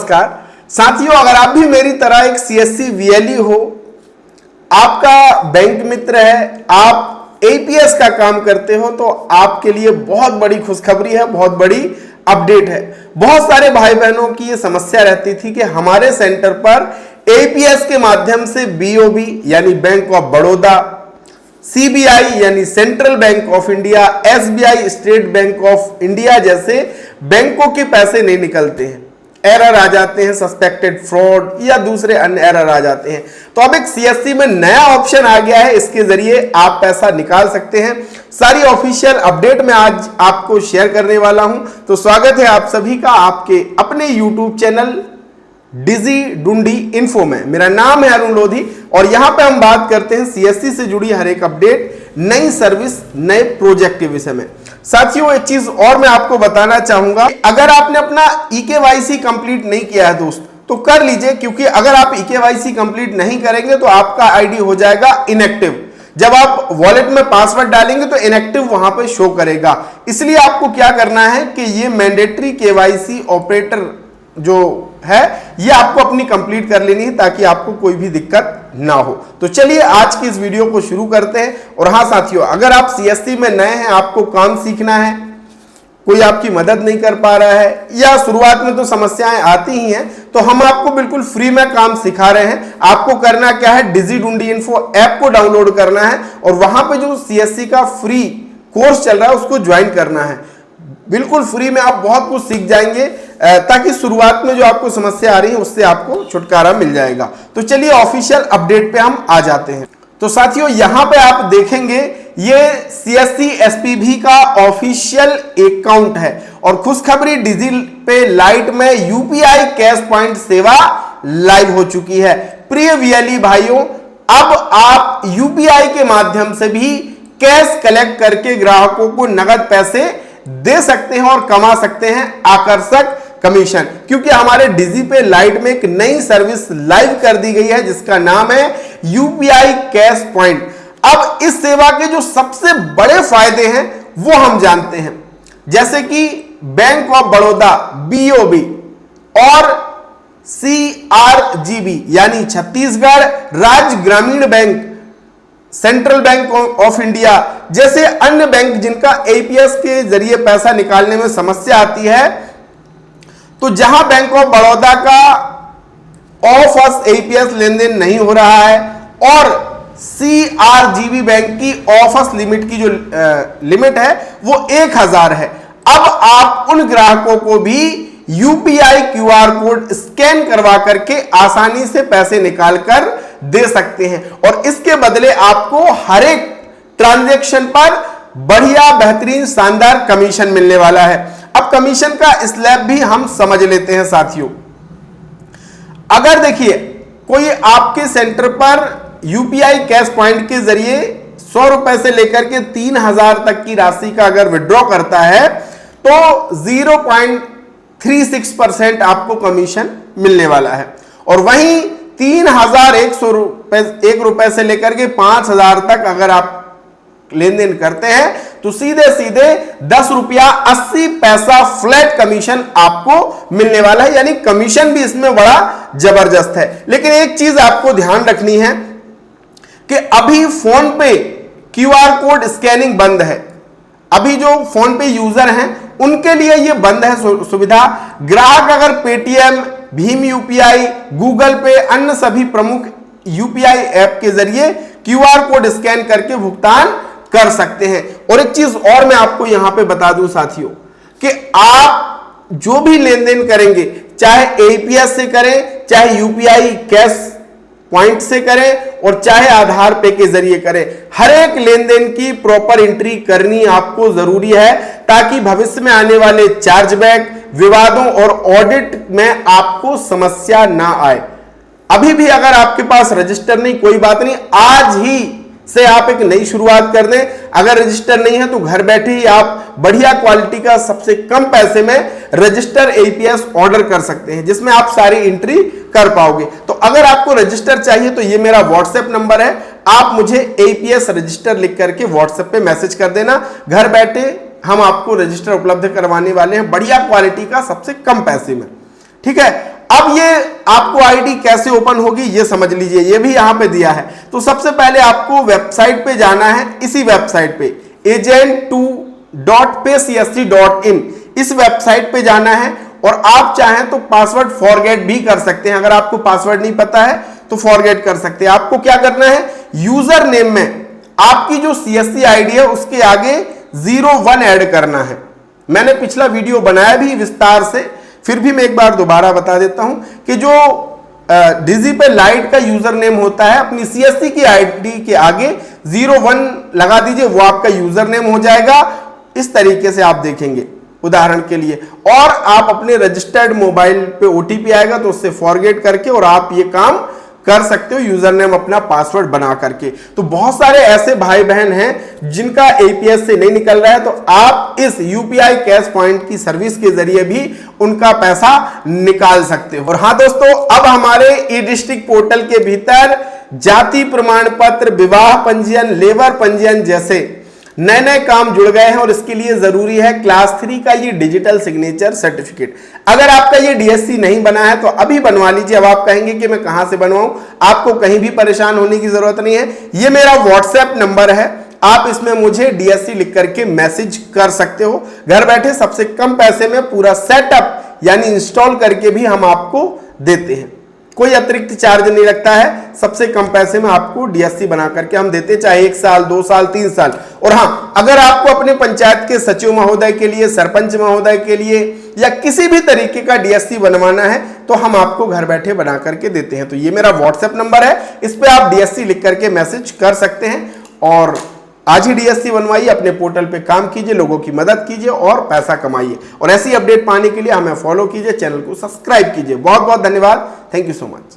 नमस्कार साथियों, अगर आप भी मेरी तरह एक सीएससी वीएलई हो, आपका बैंक मित्र है, आप एपीएस का काम करते हो, तो आपके लिए बहुत बड़ी खुशखबरी है, बहुत बड़ी अपडेट है। बहुत सारे भाई बहनों की ये समस्या रहती थी कि हमारे सेंटर पर एपीएस के माध्यम से बीओबी यानी बैंक ऑफ बड़ौदा, सीबीआई यानी central bank of India, SBI state bank of India जैसे बैंकों के पैसे नहीं निकलते हैं, एरर आ जाते हैं, सस्पेक्टेड फ्रॉड या दूसरे अन्य एरर आ जाते हैं। तो अब एक सीएससी में नया ऑप्शन आ गया है, इसके जरिए आप पैसा निकाल सकते हैं। सारी ऑफिशियल अपडेट मैं आज आपको शेयर करने वाला हूं। तो स्वागत है आप सभी का आपके अपने यूट्यूब चैनल डिजी डुंडी इन्फो में। मेरा नाम है अरुण लोधी और यहां पे हम बात करते हैं सीएससी से जुड़ी हर एक अपडेट, नई सर्विस, नए प्रोजेक्ट के विषय में। साथियों, एक चीज और मैं आपको बताना चाहूंगा, अगर आपने अपना ईकेवाईसी कंप्लीट नहीं किया है दोस्त, तो कर लीजिए, क्योंकि अगर आप ईकेवाईसी कंप्लीट नहीं करेंगे तो आपका आईडी हो जाएगा इनएक्टिव। जब आप वॉलेट में पासवर्ड डालेंगे तो इनएक्टिव वहां पे शो करेगा। इसलिए आपको क्या करना है कि ये मैंडेटरी केवाईसी ऑपरेटर जो है ये आपको अपनी कंप्लीट कर लेनी है, ताकि आपको कोई भी दिक्कत ना हो। तो चलिए आज की इस वीडियो को शुरू करते हैं। और हाँ साथियों, अगर आप सीएससी में नए हैं, आपको काम सीखना है, कोई आपकी मदद नहीं कर पा रहा है या शुरुआत में तो समस्याएं आती ही हैं, तो हम आपको बिल्कुल फ्री में काम सिखा रहे हैं। आपको करना क्या है, डिजी डुंडी इन्फो ऐप को डाउनलोड करना है और वहां पे जो सीएससी का फ्री कोर्स चल रहा है उसको ज्वाइन करना है। बिल्कुल फ्री में आप बहुत कुछ सीख जाएंगे, ताकि शुरुआत में जो आपको समस्या आ रही है उससे आपको छुटकारा मिल जाएगा। तो चलिए ऑफिशियल अपडेट पे हम आ जाते हैं। तो साथियों, यहां पे आप देखेंगे ये सीएससी एसपीबी का ऑफिशियल अकाउंट है और खुशखबरी डिजी पे लाइट में यूपीआई कैश पॉइंट सेवा लाइव हो चुकी है। प्रिय वीएलई भाइयों, अब आप यूपीआई के माध्यम से भी कैश कलेक्ट करके ग्राहकों को नगद पैसे दे सकते हैं और कमा सकते हैं आकर्षक कमीशन, क्योंकि हमारे डिजी पे लाइट में एक नई सर्विस लाइव कर दी गई है जिसका नाम है यूपीआई कैश पॉइंट। अब इस सेवा के जो सबसे बड़े फायदे हैं वो हम जानते हैं, जैसे कि बैंक ऑफ बड़ौदा बीओबी और सीआरजीबी यानी छत्तीसगढ़ राज्य ग्रामीण bank, central bank of India जैसे अन्य बैंक जिनका एपीएस के जरिए पैसा निकालने में समस्या आती है, तो जहां बैंक ऑफ बड़ौदा का ऑफ अस एपीएस लेन देन नहीं हो रहा है और सीआरजीबी बैंक की ऑफ अस लिमिट की जो लिमिट है वो 1000 है, अब आप उन ग्राहकों को भी यूपीआई क्यूआर कोड स्कैन करवा करके आसानी से पैसे निकालकर दे सकते हैं और इसके बदले आपको हर एक ट्रांजैक्शन पर बढ़िया, बेहतरीन, शानदार कमीशन मिलने वाला है। अब कमीशन का स्लैब भी हम समझ लेते हैं साथियों। अगर देखिए कोई आपके सेंटर पर यूपीआई कैश पॉइंट के जरिए 100 रुपए से लेकर के 3000 तक की राशि का अगर विड्रॉ करता है तो 0.36% आपको कमीशन मिलने वाला है। और वहीं 3100 रुपए से लेकर के 5000 तक अगर आप लेन देन करते हैं तो सीधे सीधे 10 रुपया 80 पैसा फ्लैट कमीशन आपको मिलने वाला है, यानी कमीशन भी इसमें बड़ा जबरदस्त है। लेकिन एक चीज आपको ध्यान रखनी है कि अभी फोन पे क्यूआर कोड स्कैनिंग बंद है। अभी जो फोन पे यूजर हैं उनके लिए यह बंद है सुविधा। ग्राहक अगर पेटीएम, भीम यूपीआई, गूगल पे, अन्य सभी प्रमुख यूपीआई ऐप के जरिए क्यूआर कोड स्कैन करके भुगतान कर सकते हैं। और एक चीज और मैं आपको यहां पे बता दूं साथियों कि आप जो भी लेन देन करेंगे, चाहे एपीएस से करें, चाहे यूपीआई कैश पॉइंट से करें और चाहे आधार पे के जरिए करें, हर एक लेन देन की प्रॉपर एंट्री करनी आपको जरूरी है, ताकि भविष्य में आने वाले चार्जबैक, विवादों और ऑडिट में आपको समस्या ना आए। अभी भी अगर आपके पास रजिस्टर नहीं, कोई बात नहीं, आज ही से आप एक नई शुरुआत कर दें। अगर रजिस्टर नहीं है तो घर बैठे ही आप बढ़िया क्वालिटी का सबसे कम पैसे में रजिस्टर एपीएस ऑर्डर कर सकते हैं, जिसमें आप सारी एंट्री कर पाओगे। तो अगर आपको रजिस्टर चाहिए तो ये मेरा व्हाट्सएप नंबर है, आप मुझे एपीएस रजिस्टर लिख करके व्हाट्सएप पे मैसेज कर देना। घर बैठे हम आपको रजिस्टर उपलब्ध करवाने वाले हैं बढ़िया क्वालिटी का सबसे कम पैसे में, ठीक है। अब ये आपको आईडी कैसे ओपन होगी ये समझ लीजिए, ये भी यहां पे दिया है। तो सबसे पहले आपको वेबसाइट पे जाना है, इसी वेबसाइट पे agent2.paycsc.in इस वेबसाइट पे जाना है और आप चाहें तो पासवर्ड फॉरगेट भी कर सकते हैं। अगर आपको पासवर्ड नहीं पता है तो फॉरगेट कर सकते हैं। आपको क्या करना है, यूजर नेम में आपकी जो सीएससी आईडी है उसके आगे 01 ऐड करना है। मैंने पिछला वीडियो बनाया भी विस्तार से, फिर भी मैं एक बार दोबारा बता देता हूं कि जो डिजिपे लाइट का यूजर नेम होता है, अपनी सीएससी की आईडी के आगे 01 लगा दीजिए, वो आपका यूजर नेम हो जाएगा। इस तरीके से आप देखेंगे उदाहरण के लिए, और आप अपने रजिस्टर्ड मोबाइल पे ओटीपी आएगा तो उससे फॉरगेट करके और आप ये काम कर सकते हो, यूजर नेम अपना पासवर्ड बना करके। तो बहुत सारे ऐसे भाई बहन हैं जिनका एपीएस से नहीं निकल रहा है, तो आप इस यूपीआई कैश पॉइंट की सर्विस के जरिए भी उनका पैसा निकाल सकते हो। और हाँ दोस्तों, अब हमारे ई डिस्ट्रिक्ट पोर्टल के भीतर जाति प्रमाण पत्र, विवाह पंजीयन, लेबर पंजीयन जैसे नए नए काम जुड़ गए हैं और इसके लिए जरूरी है क्लास 3 का ये डिजिटल सिग्नेचर सर्टिफिकेट। अगर आपका ये डीएससी नहीं बना है तो अभी बनवा लीजिए। अब आप कहेंगे कि मैं कहां से बनवाऊं, आपको कहीं भी परेशान होने की जरूरत नहीं है। ये मेरा व्हाट्सएप नंबर है, आप इसमें मुझे डीएससी लिख करके मैसेज कर सकते हो। घर बैठे सबसे कम पैसे में पूरा सेटअप यानी इंस्टॉल करके भी हम आपको देते हैं, कोई अतिरिक्त चार्ज नहीं लगता है। सबसे कम पैसे में आपको डीएससी बना करके हम देते, चाहे 1 साल 2 साल 3 साल। और हाँ, अगर आपको अपने पंचायत के सचिव महोदय के लिए, सरपंच महोदय के लिए या किसी भी तरीके का डीएससी बनवाना है तो हम आपको घर बैठे बना करके देते हैं। तो ये मेरा व्हाट्सएप नंबर है, इस पे आप डीएससी लिख करके मैसेज कर सकते हैं और आज ही डीएससी बनवाइए, अपने पोर्टल पे काम कीजिए, लोगों की मदद कीजिए और पैसा कमाइए। और ऐसी अपडेट पाने के लिए हमें फॉलो कीजिए, चैनल को सब्सक्राइब कीजिए। बहुत बहुत धन्यवाद, थैंक यू सो मच।